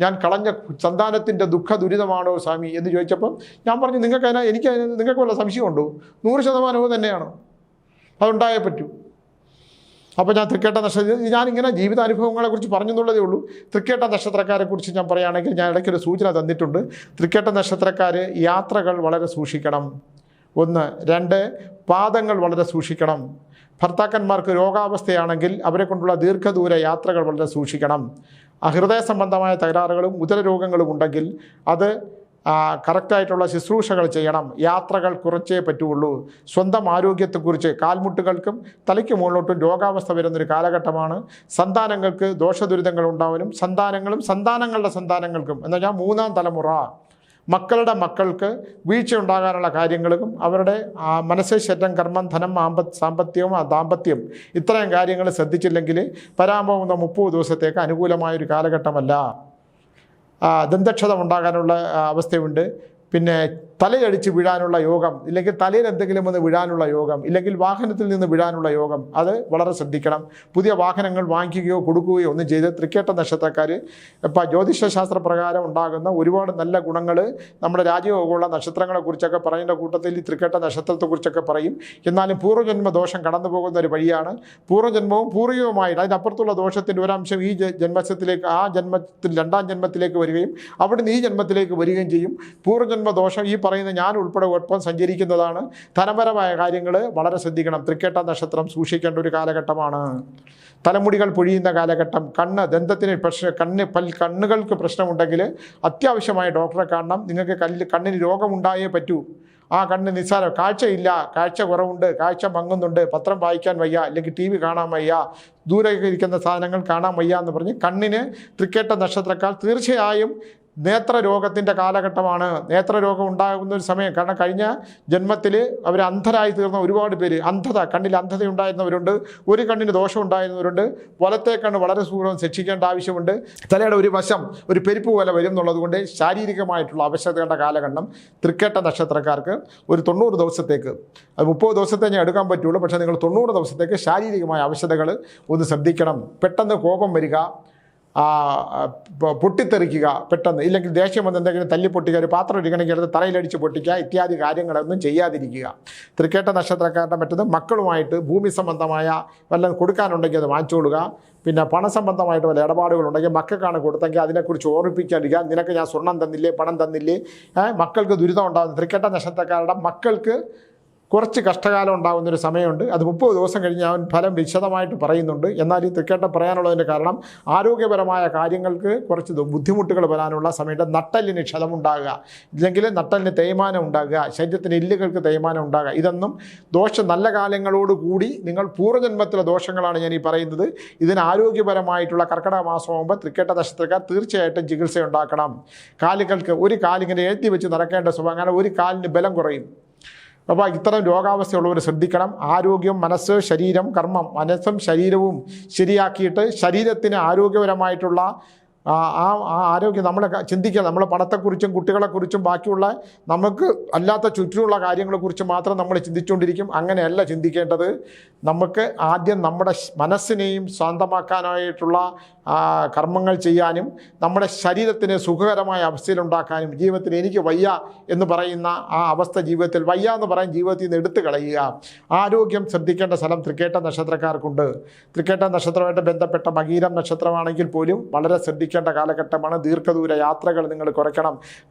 ഞാൻ കളഞ്ഞ സന്താനത്തിൻ്റെ ദുരിതമാണോ സ്വാമി എന്ന് ചോദിച്ചപ്പം ഞാൻ പറഞ്ഞു, നിങ്ങൾക്ക് വല്ല സംശയമുണ്ടോ? 100% തന്നെയാണ്, അതുണ്ടായേ പറ്റൂ. അപ്പോൾ ഞാൻ തൃക്കേട്ട ഞാനിങ്ങനെ ജീവിതാനുഭവങ്ങളെക്കുറിച്ച് പറഞ്ഞെന്നുള്ളതേ ഉള്ളൂ. തൃക്കേട്ട നക്ഷത്രക്കാരെക്കുറിച്ച് ഞാൻ പറയുകയാണെങ്കിൽ, ഞാൻ ഇടയ്ക്കൊരു സൂചന തന്നിട്ടുണ്ട്. തൃക്കേട്ട നക്ഷത്രക്കാർ യാത്രകൾ വളരെ സൂക്ഷിക്കണം. 1. 2, പാദങ്ങൾ വളരെ സൂക്ഷിക്കണം. ഭർത്താക്കന്മാർക്ക് രോഗാവസ്ഥയാണെങ്കിൽ അവരെ കൊണ്ടുള്ള ദീർഘദൂര യാത്രകൾ വളരെ സൂക്ഷിക്കണം. ഹൃദയ സംബന്ധമായ തകരാറുകളും ഉദരരോഗങ്ങളും ഉണ്ടെങ്കിൽ അത് കറക്റ്റായിട്ടുള്ള ശുശ്രൂഷകൾ ചെയ്യണം. യാത്രകൾ കുറച്ചേ പറ്റുള്ളൂ. സ്വന്തം ആരോഗ്യത്തെക്കുറിച്ച്, കാൽമുട്ടുകൾക്കും തലയ്ക്ക് മുകളിലോട്ടും രോഗാവസ്ഥ വരുന്നൊരു കാലഘട്ടമാണ്. സന്താനങ്ങൾക്ക് ദോഷദുരിതങ്ങൾ ഉണ്ടാവാനും സന്താനങ്ങളുടെ സന്താനങ്ങൾക്കും എന്നുവെച്ചാൽ 3ാം തലമുറ മക്കളുടെ മക്കൾക്ക് വീഴ്ച ഉണ്ടാകാനുള്ള കാര്യങ്ങളും അവരുടെ മനസ്സ്, ശരീരം, കർമ്മം, ധനം, സാമ്പത്തികവും ദാമ്പത്യം ഇത്രയും കാര്യങ്ങൾ ശ്രദ്ധിച്ചില്ലെങ്കിൽ വരാൻ പോകുന്ന 30 ദിവസത്തേക്ക് അനുകൂലമായൊരു കാലഘട്ടമല്ല. ദന്തക്ഷതം ഉണ്ടാകാനുള്ള അവസ്ഥയുണ്ട്. പിന്നെ തലയടിച്ച് വീഴാനുള്ള യോഗം, ഇല്ലെങ്കിൽ തലയിൽ എന്തെങ്കിലും ഒന്ന് വീഴാനുള്ള യോഗം, ഇല്ലെങ്കിൽ വാഹനത്തിൽ നിന്ന് വീഴാനുള്ള യോഗം, അത് വളരെ ശ്രദ്ധിക്കണം. പുതിയ വാഹനങ്ങൾ വാങ്ങിക്കുകയോ കൊടുക്കുകയോ ഒന്നും ചെയ്ത് തൃക്കേട്ട നക്ഷത്രക്കാർ ഇപ്പോൾ ജ്യോതിഷശാസ്ത്ര പ്രകാരം ഉണ്ടാകുന്ന ഒരുപാട് നല്ല ഗുണങ്ങൾ നമ്മുടെ രാജയോഗമുള്ള നക്ഷത്രങ്ങളെക്കുറിച്ചൊക്കെ പറയുന്ന കൂട്ടത്തിൽ ഈ തൃക്കേട്ട നക്ഷത്രത്തെക്കുറിച്ചൊക്കെ പറയും. എന്നാലും പൂർവ്വജന്മ ദോഷം കടന്നു പോകുന്ന ഒരു വഴിയാണ്. പൂർവ്വജന്മവും പൂർവികവുമായിട്ട് അതിനപ്പുറത്തുള്ള ദോഷത്തിൻ്റെ ഒരംശം ഈ ജന്മത്തിലേക്ക്, ആ ജന്മത്തിൽ 2ാം ജന്മത്തിലേക്ക് വരികയും അവിടുന്ന് ഈ ജന്മത്തിലേക്ക് വരികയും ചെയ്യും. പൂർവ്വജന്മ ദോഷം ഈ പറയുന്ന ഞാൻ ഉൾപ്പെടെ ഒപ്പം സഞ്ചരിക്കുന്നതാണ്. ധനപരമായ കാര്യങ്ങൾ വളരെ ശ്രദ്ധിക്കണം. തൃക്കേട്ട നക്ഷത്രം സൂക്ഷിക്കേണ്ട ഒരു കാലഘട്ടമാണ്. തലമുടികൾ പൊഴിയുന്ന കാലഘട്ടം. ദന്തത്തിന് കണ്ണുകൾക്ക് പ്രശ്നമുണ്ടെങ്കിൽ അത്യാവശ്യമായ ഡോക്ടറെ കാണണം. നിങ്ങൾക്ക് കണ്ണിന് രോഗമുണ്ടായേ പറ്റൂ. ആ കണ്ണ് നിസ്സാരം, കാഴ്ചയില്ല, കാഴ്ച കുറവുണ്ട്, കാഴ്ച മങ്ങുന്നുണ്ട്, പത്രം വായിക്കാൻ വയ്യ, അല്ലെങ്കിൽ TV കാണാൻ വയ്യ, ദൂരെ ഇരിക്കുന്ന സാധനങ്ങൾ കാണാൻ വയ്യ എന്ന് പറഞ്ഞ് കണ്ണിന് തൃക്കേട്ട നക്ഷത്രക്കാർ തീർച്ചയായും നേത്രരോഗത്തിൻ്റെ കാലഘട്ടമാണ്. നേത്രരോഗം ഉണ്ടാകുന്ന ഒരു സമയം. കാരണം കഴിഞ്ഞ ജന്മത്തിൽ അവർ അന്ധരായി തീർന്ന ഒരുപാട് പേര്, കണ്ണിൽ അന്ധത ഉണ്ടായിരുന്നവരുണ്ട്, ഒരു കണ്ണിന് ദോഷം ഉണ്ടായിരുന്നവരുണ്ട്. വലത്തെ കണ്ണ് വളരെ സൂക്ഷ്മം ശിക്ഷിക്കേണ്ട ആവശ്യമുണ്ട്. തലയുടെ ഒരു വശം ഒരു പെരുപ്പ് പോലെ വരും എന്നുള്ളതുകൊണ്ട് ശാരീരികമായിട്ടുള്ള അവശതകളുടെ കാലഘട്ടം തൃക്കേട്ട നക്ഷത്രക്കാർക്ക് ഒരു 90 ദിവസത്തേക്ക്, അത് 30 ദിവസത്തെ ഞാൻ എടുക്കാൻ പറ്റുള്ളൂ, പക്ഷേ നിങ്ങൾ 90 ദിവസത്തേക്ക് ശാരീരികമായ അവശതകൾ ഒന്ന് ശ്രദ്ധിക്കണം. പെട്ടെന്ന് കോപം വരിക, പൊട്ടിത്തെറിക്കുക പെട്ടെന്ന്, ഇല്ലെങ്കിൽ ദേഷ്യം വന്ന് എന്തെങ്കിലും തല്ലിപ്പൊട്ടിക്കുക, ഒരു പാത്രം ഇരിക്കണമെങ്കിൽ എടുത്ത് തറയിലടിച്ച് പൊട്ടിക്കുക, ഇത്യാദി കാര്യങ്ങളൊന്നും ചെയ്യാതിരിക്കുക. തൃക്കേട്ട നക്ഷത്രക്കാരുടെ മറ്റത് മക്കളുമായിട്ട് ഭൂമി സംബന്ധമായ വല്ലതും കൊടുക്കാനുണ്ടെങ്കിൽ അത് വാങ്ങിച്ചുകൊള്ളുക. പിന്നെ പണസംബന്ധമായിട്ട് വല്ല ഇടപാടുകളുണ്ടെങ്കിൽ മക്കൾക്കാണ് കൊടുത്തെങ്കിൽ അതിനെക്കുറിച്ച് ഓർമ്മിപ്പിക്കാതിരിക്കുക. നിനക്ക് ഞാൻ സ്വർണം തന്നില്ലേ, പണം തന്നില്ലേ, മക്കൾക്ക് ദുരിതം ഉണ്ടാകുന്നു. തൃക്കേട്ട നക്ഷത്രക്കാരുടെ മക്കൾക്ക് കുറച്ച് കഷ്ടകാലം ഉണ്ടാകുന്നൊരു സമയമുണ്ട്. അത് 30 ദിവസം കഴിഞ്ഞ് അവൻ ഫലം വിശദമായിട്ട് പറയുന്നുണ്ട്. എന്നാൽ ഈ തൃക്കേട്ട പറയാനുള്ളതിൻ്റെ കാരണം ആരോഗ്യപരമായ കാര്യങ്ങൾക്ക് കുറച്ച് ബുദ്ധിമുട്ടുകൾ വരാനുള്ള സമയത്ത് നട്ടലിന് ക്ഷതമുണ്ടാകുക, ഇല്ലെങ്കിൽ നട്ടലിന് തേയ്മാനം ഉണ്ടാകുക, ശരീരത്തിന് എല്ലുകൾക്ക് തേയ്മാനം ഉണ്ടാകുക, ഇതൊന്നും നല്ല കാലങ്ങളോടുകൂടി നിങ്ങൾ പൂർവ്വജന്മത്തിലെ ദോഷങ്ങളാണ് ഞാൻ ഈ പറയുന്നത്. ഇതിന് ആരോഗ്യപരമായിട്ടുള്ള കർക്കിടക മാസമാകുമ്പോൾ തൃക്കേട്ട നക്ഷത്രക്കാർ തീർച്ചയായിട്ടും ചികിത്സ ഉണ്ടാക്കണം. കാലുകൾക്ക് ഒരു കാലിങ്ങനെ എഴുതി വെച്ച് നടക്കേണ്ട സ്വഭാവം, അങ്ങനെ ഒരു കാലിന് ബലം കുറയും. അപ്പോൾ ഇത്തരം രോഗാവസ്ഥയുള്ളവർ ശ്രദ്ധിക്കണം. ആരോഗ്യം, മനസ്സ്, ശരീരം, കർമ്മം, മനസ്സും ശരീരവും ശരിയാക്കിയിട്ട് ശരീരത്തിന് ആരോഗ്യപരമായിട്ടുള്ള ആ ആ ആ ആരോഗ്യം നമ്മളെ ചിന്തിക്കുക. നമ്മളെ പണത്തെക്കുറിച്ചും കുട്ടികളെക്കുറിച്ചും ബാക്കിയുള്ള നമുക്ക് അല്ലാത്ത ചുറ്റുമുള്ള കാര്യങ്ങളെക്കുറിച്ച് മാത്രം നമ്മൾ ചിന്തിച്ചുകൊണ്ടിരിക്കും. അങ്ങനെയല്ല ചിന്തിക്കേണ്ടത്. നമുക്ക് ആദ്യം നമ്മുടെ മനസ്സിനെയും ശാന്തമാക്കാനായിട്ടുള്ള കർമ്മങ്ങൾ ചെയ്യാനും നമ്മുടെ ശരീരത്തിന് സുഖകരമായ അവസ്ഥയിലുണ്ടാക്കാനും, ജീവിതത്തിൽ എനിക്ക് വയ്യ എന്ന് പറയുന്ന ആ അവസ്ഥ ജീവിതത്തിൽ വയ്യ എന്ന് പറയും ജീവിതത്തിൽ നിന്ന് എടുത്തു കളയുക. ആരോഗ്യം ശ്രദ്ധിക്കേണ്ട സ്ഥലം തൃക്കേട്ട നക്ഷത്രക്കാർക്കുണ്ട്. തൃക്കേട്ട നക്ഷത്രമായിട്ട് ബന്ധപ്പെട്ട മകീരം നക്ഷത്രമാണെങ്കിൽ പോലും വളരെ ശ്രദ്ധിക്കേണ്ട കാലഘട്ടമാണ്. ദീർഘദൂര യാത്രകൾ നിങ്ങൾ കുറയ്ക്കണം.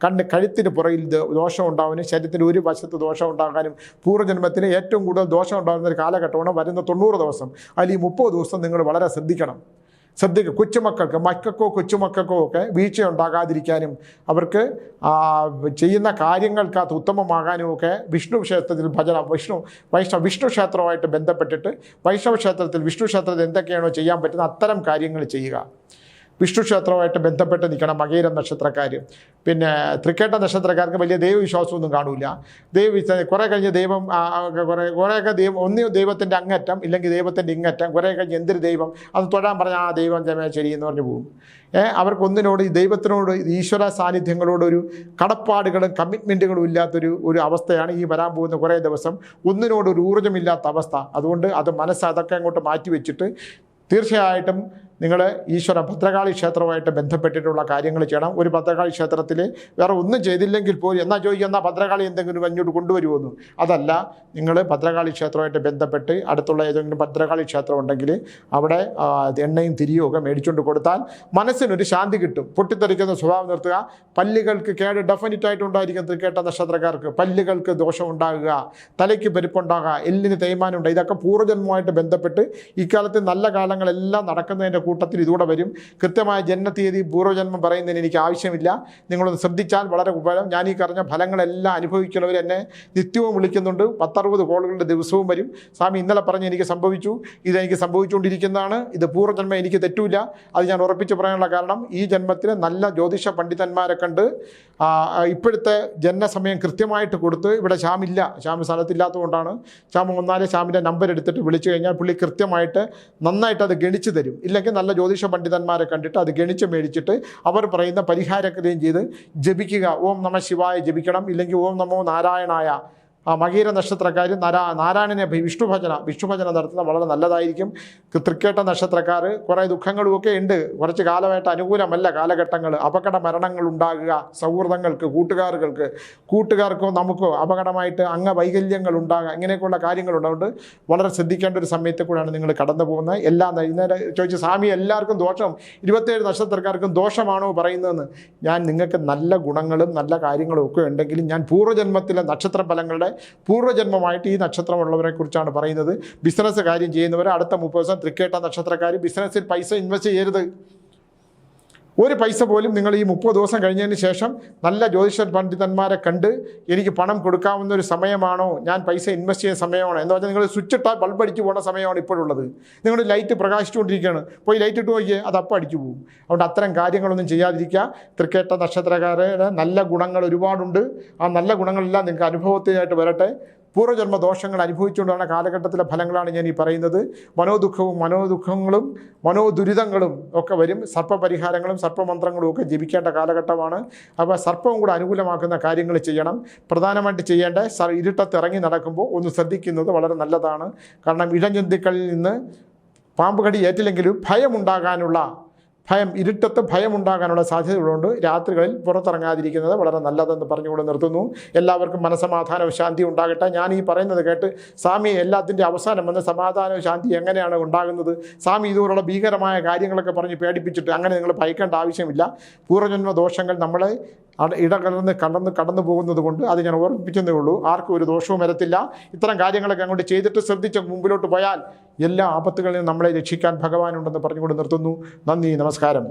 കഴുത്തിന് പുറകിൽ ദോഷം ഉണ്ടാകാനും ശരീരത്തിന് ഒരു വശത്ത് ദോഷം ഉണ്ടാകാനും പൂർവ്വജന്മത്തിന് ഏറ്റവും കൂടുതൽ ദോഷം ഉണ്ടാകുന്ന ഒരു കാലഘട്ടമാണ് വരുന്ന 90 ദിവസം. അതിൽ ഈ 30 ദിവസം നിങ്ങൾ വളരെ ശ്രദ്ധിക്കുക. മക്കൾക്കോ കൊച്ചുമക്കൾക്കോ ഒക്കെ വീഴ്ചയുണ്ടാകാതിരിക്കാനും അവർക്ക് ചെയ്യുന്ന കാര്യങ്ങൾക്കകത്ത് ഉത്തമമാകാനും ഒക്കെ വിഷ്ണു ക്ഷേത്രത്തിൽ ഭജന, വിഷ്ണു ക്ഷേത്രവുമായിട്ട് ബന്ധപ്പെട്ടിട്ട് വൈഷ്ണവ ക്ഷേത്രത്തിൽ വിഷ്ണു ക്ഷേത്രത്തിൽ എന്തൊക്കെയാണോ ചെയ്യാൻ പറ്റുന്ന അത്തരം കാര്യങ്ങൾ ചെയ്യുക. വിഷ്ണു ക്ഷേത്രവുമായിട്ട് ബന്ധപ്പെട്ട് നിൽക്കണം മകീരം നക്ഷത്രക്കാർ. പിന്നെ തൃക്കേട്ട നക്ഷത്രക്കാർക്ക് വലിയ ദൈവവിശ്വാസമൊന്നും കാണില്ല. കുറേ കഴിഞ്ഞ് ദൈവം കുറേയൊക്കെ ദൈവത്തിൻ്റെ അങ്ങറ്റം ഇല്ലെങ്കിൽ ദൈവത്തിൻ്റെ ഇങ്ങറ്റം, കുറേ കഴിഞ്ഞ് എന്തൊരു ദൈവം അത് തൊഴാൻ പറഞ്ഞാൽ ആ ദൈവം ശരി എന്ന് പറഞ്ഞ് പോകും. അവർക്കൊന്നിനോട് ഈ ദൈവത്തിനോട് ഈശ്വര സാന്നിധ്യങ്ങളോടൊരു കടപ്പാടുകളും കമ്മിറ്റ്മെൻറ്റുകളും ഇല്ലാത്തൊരു അവസ്ഥയാണ് ഈ വരാൻ പോകുന്ന കുറേ ദിവസം. ഒന്നിനോടൊരു ഊർജ്ജമില്ലാത്ത അവസ്ഥ. അതുകൊണ്ട് അത് അതൊക്കെ അങ്ങോട്ട് മാറ്റി വെച്ചിട്ട് തീർച്ചയായിട്ടും നിങ്ങൾ ഭദ്രകാളി ക്ഷേത്രവുമായിട്ട് ബന്ധപ്പെട്ടിട്ടുള്ള കാര്യങ്ങൾ ചെയ്യണം. ഒരു ഭദ്രകാളി ക്ഷേത്രത്തിൽ വേറെ ഒന്നും ചെയ്തില്ലെങ്കിൽ പോലും എന്നാൽ ചോദിക്കുക എന്നാൽ ഭദ്രകാളി എന്തെങ്കിലും അങ്ങോട്ട് കൊണ്ടുവരുമെന്ന്. അതല്ല, നിങ്ങൾ ഭദ്രകാളി ക്ഷേത്രവുമായിട്ട് ബന്ധപ്പെട്ട് അടുത്തുള്ള ഏതെങ്കിലും ഭദ്രകാളി ക്ഷേത്രം ഉണ്ടെങ്കിൽ അവിടെ എണ്ണയും തിരിയും ഒക്കെ മേടിച്ചുകൊണ്ട് കൊടുത്താൽ മനസ്സിനൊരു ശാന്തി കിട്ടും. പൊട്ടിത്തെറിക്കുന്ന സ്വഭാവം നിർത്തുക. പല്ലുകൾക്ക് കേട് ഡെഫിനറ്റായിട്ട് ഉണ്ടായിരിക്കും. തൃക്കേട്ട നക്ഷത്രക്കാർക്ക് പല്ലുകൾക്ക് ദോഷം ഉണ്ടാകുക, തലയ്ക്ക് പെരുപ്പുണ്ടാകുക, എല്ലിന് തേയ്മാനം ഉണ്ടാകുക. ഇതൊക്കെ പൂർവ്വജന്മമായിട്ട് ബന്ധപ്പെട്ട് ഇക്കാലത്ത് നല്ല കാലങ്ങളെല്ലാം നടക്കുന്നതിൻ്റെ കൂട്ടത്തിൽ ഇതുകൂടെ വരും. കൃത്യമായ ജന്മതീയതി പൂർവ്വജന്മം പറയുന്നതിന് എനിക്ക് ആവശ്യമില്ല. നിങ്ങളൊന്ന് ശ്രദ്ധിച്ചാൽ വളരെ ഉപകാരം. ഞാൻ ഈ പറഞ്ഞ ഫലങ്ങളെല്ലാം അനുഭവിക്കുന്നവർ എന്നെ നിത്യവും വിളിക്കുന്നുണ്ട്. 10-60 കോളുകളുടെ ദിവസവും വരും. സ്വാമി ഇന്നലെ പറഞ്ഞ് എനിക്ക് സംഭവിച്ചു, ഇതെനിക്ക് സംഭവിച്ചുകൊണ്ടിരിക്കുന്നതാണ്, ഇത് പൂർവ്വജന്മം എനിക്ക് തെറ്റൂല. അത് ഞാൻ ഉറപ്പിച്ച് പറയാനുള്ള കാരണം ഈ ജന്മത്തിൽ നല്ല ജ്യോതിഷ പണ്ഡിതന്മാരെ കണ്ട് ഇപ്പോഴത്തെ ജനനസമയം കൃത്യമായിട്ട് കൊടുത്ത് ഇവിടെ ശ്യാമില്ല, ശ്യാമ് സ്ഥലത്തില്ലാത്തതുകൊണ്ടാണ്. ശ്യാമ് വന്നാലേ ശ്യാമിൻ്റെ നമ്പർ എടുത്തിട്ട് വിളിച്ചു കഴിഞ്ഞാൽ പുള്ളി കൃത്യമായിട്ട് നന്നായിട്ട് അത് ഗണിച്ചു തരും. ഇല്ലെങ്കിൽ നല്ല ജ്യോതിഷ പണ്ഡിതന്മാരെ കണ്ടിട്ട് അത് ഗണിച്ച് മേടിച്ചിട്ട് അവർ പറയുന്ന പരിഹാരക്രിയയും ചെയ്ത് ജപിക്കുക. ഓം നമ ശിവായ ജപിക്കണം. ഇല്ലെങ്കിൽ ഓം നമോ നാരായണായ. മകീര നക്ഷത്രക്കാർ നാരായണനെ വിഷ്ണുഭജന നടത്തുന്നത് വളരെ നല്ലതായിരിക്കും. തൃക്കേട്ട നക്ഷത്രക്കാർ കുറേ ദുഃഖങ്ങളുമൊക്കെ ഉണ്ട്. കുറച്ച് കാലമായിട്ട് അനുകൂലമല്ല കാലഘട്ടങ്ങൾ. അപകട മരണങ്ങൾ ഉണ്ടാകുക, സൗഹൃദങ്ങൾക്ക് കൂട്ടുകാർക്കോ നമുക്കോ അപകടമായിട്ട് അംഗവൈകല്യങ്ങൾ ഉണ്ടാകുക, ഇങ്ങനെയൊക്കെയുള്ള കാര്യങ്ങളുള്ളതുകൊണ്ട് വളരെ ശ്രദ്ധിക്കേണ്ട ഒരു സമയത്ത് കൂടെയാണ് നിങ്ങൾ കടന്നു പോകുന്നത്. എല്ലാം ഇന്നലെ ചോദിച്ച സ്വാമി എല്ലാവർക്കും ദോഷം, 27 നക്ഷത്രക്കാർക്കും ദോഷമാണോ പറയുന്നതെന്ന്. ഞാൻ നിങ്ങൾക്ക് നല്ല ഗുണങ്ങളും നല്ല കാര്യങ്ങളും ഒക്കെ ഉണ്ടെങ്കിലും ഞാൻ പൂർവ്വജന്മത്തിലെ നക്ഷത്ര ഫലങ്ങളുടെ പൂർവ്വജന്മമായിട്ട് ഈ നക്ഷത്രമുള്ളവരെ കുറിച്ചാണ് പറയുന്നത്. ബിസിനസ് കാര്യം ചെയ്യുന്നവർ അടുത്ത 30 ദിവസം തൃക്കേട്ട നക്ഷത്രക്കാർ ബിസിനസ്സിൽ പൈസ ഇൻവെസ്റ്റ് ചെയ്യരുത്. ഒരു പൈസ പോലും നിങ്ങൾ ഈ 30 ദിവസം കഴിഞ്ഞതിന് ശേഷം നല്ല ജ്യോതിഷ പണ്ഡിതന്മാരെ കണ്ട് എനിക്ക് പണം കൊടുക്കാവുന്ന ഒരു സമയമാണോ, ഞാൻ പൈസ ഇൻവെസ്റ്റ് ചെയ്യുന്ന സമയമാണോ എന്ന് പറഞ്ഞാൽ നിങ്ങൾ സ്വിച്ച് ഇട്ടാൽ ബൾബ് അടിച്ചു പോകുന്ന സമയമാണ് ഇപ്പോഴുള്ളത്. നിങ്ങൾ ലൈറ്റ് പ്രകാശിച്ചുകൊണ്ടിരിക്കുകയാണ്, പോയി ലൈറ്റ് ഇട്ട് നോക്കിയേ, അത് അപ്പം അടിച്ചു പോകും. അതുകൊണ്ട് അത്തരം കാര്യങ്ങളൊന്നും ചെയ്യാതിരിക്കുക. തൃക്കേട്ട നക്ഷത്രക്കാരുടെ നല്ല ഗുണങ്ങൾ ഒരുപാടുണ്ട്. ആ നല്ല ഗുണങ്ങളെല്ലാം നിങ്ങൾക്ക് അനുഭവത്തിനായിട്ട് വരട്ടെ. പൂർവ്വജന്മ ദോഷങ്ങൾ അനുഭവിച്ചുകൊണ്ടാണ് കാലഘട്ടത്തിലെ ഫലങ്ങളാണ് ഞാൻ ഈ പറയുന്നത്. മനോദുഃഖങ്ങളും മനോദുരിതങ്ങളും ഒക്കെ വരും. സർപ്പപരിഹാരങ്ങളും സർപ്പമന്ത്രങ്ങളും ഒക്കെ ജപിക്കേണ്ട കാലഘട്ടമാണ്. അപ്പോൾ സർപ്പവും കൂടെ അനുകൂലമാക്കുന്ന കാര്യങ്ങൾ ചെയ്യണം. പ്രധാനമായിട്ട് ചെയ്യേണ്ട ഇരുട്ടത്ത് ഇറങ്ങി നടക്കുമ്പോൾ ഒന്ന് ശ്രദ്ധിക്കുന്നത് വളരെ നല്ലതാണ്. കാരണം ഇഴജന്തുക്കളിൽ നിന്ന് പാമ്പ് കടി ഏറ്റില്ലെങ്കിലും ഇരുട്ടത്ത് ഭയമുണ്ടാകാനുള്ള സാധ്യതകളുണ്ട്. രാത്രികളിൽ പുറത്തിറങ്ങാതിരിക്കുന്നത് വളരെ നല്ലതെന്ന് പറഞ്ഞുകൊണ്ട് നിർത്തുന്നു. എല്ലാവർക്കും മനസ്സമാധാനവും ശാന്തി ഉണ്ടാകട്ടെ. ഞാൻ ഈ പറയുന്നത് കേട്ട് സ്വാമി എല്ലാത്തിൻ്റെ അവസാനം വന്ന് സമാധാനവും ശാന്തി എങ്ങനെയാണ് ഉണ്ടാകുന്നത്, സ്വാമി ഇതുപോലുള്ള ഭീകരമായ കാര്യങ്ങളൊക്കെ പറഞ്ഞ് പേടിപ്പിച്ചിട്ട് അങ്ങനെ നിങ്ങൾ ഭയക്കേണ്ട ആവശ്യമില്ല. പൂർവ്വജന്മ ദോഷങ്ങൾ നമ്മളെ കടന്നു പോകുന്നത് കൊണ്ട് അത് ഞാൻ ഓർമ്മിപ്പിച്ചതേ ഉള്ളൂ. ആർക്കും ഒരു ദോഷവും വരത്തില്ല. ഇത്തരം കാര്യങ്ങളൊക്കെ അങ്ങോട്ട് ചെയ്തിട്ട് ശ്രദ്ധിച്ച് മുമ്പിലോട്ട് പോയാൽ എല്ലാ ആപത്തുകളിൽ നമ്മളെ രക്ഷിക്കാൻ ഭഗവാനുണ്ടെന്ന് പറഞ്ഞുകൊണ്ട് നിർത്തുന്നു. നന്ദി, നമസ്കാരം.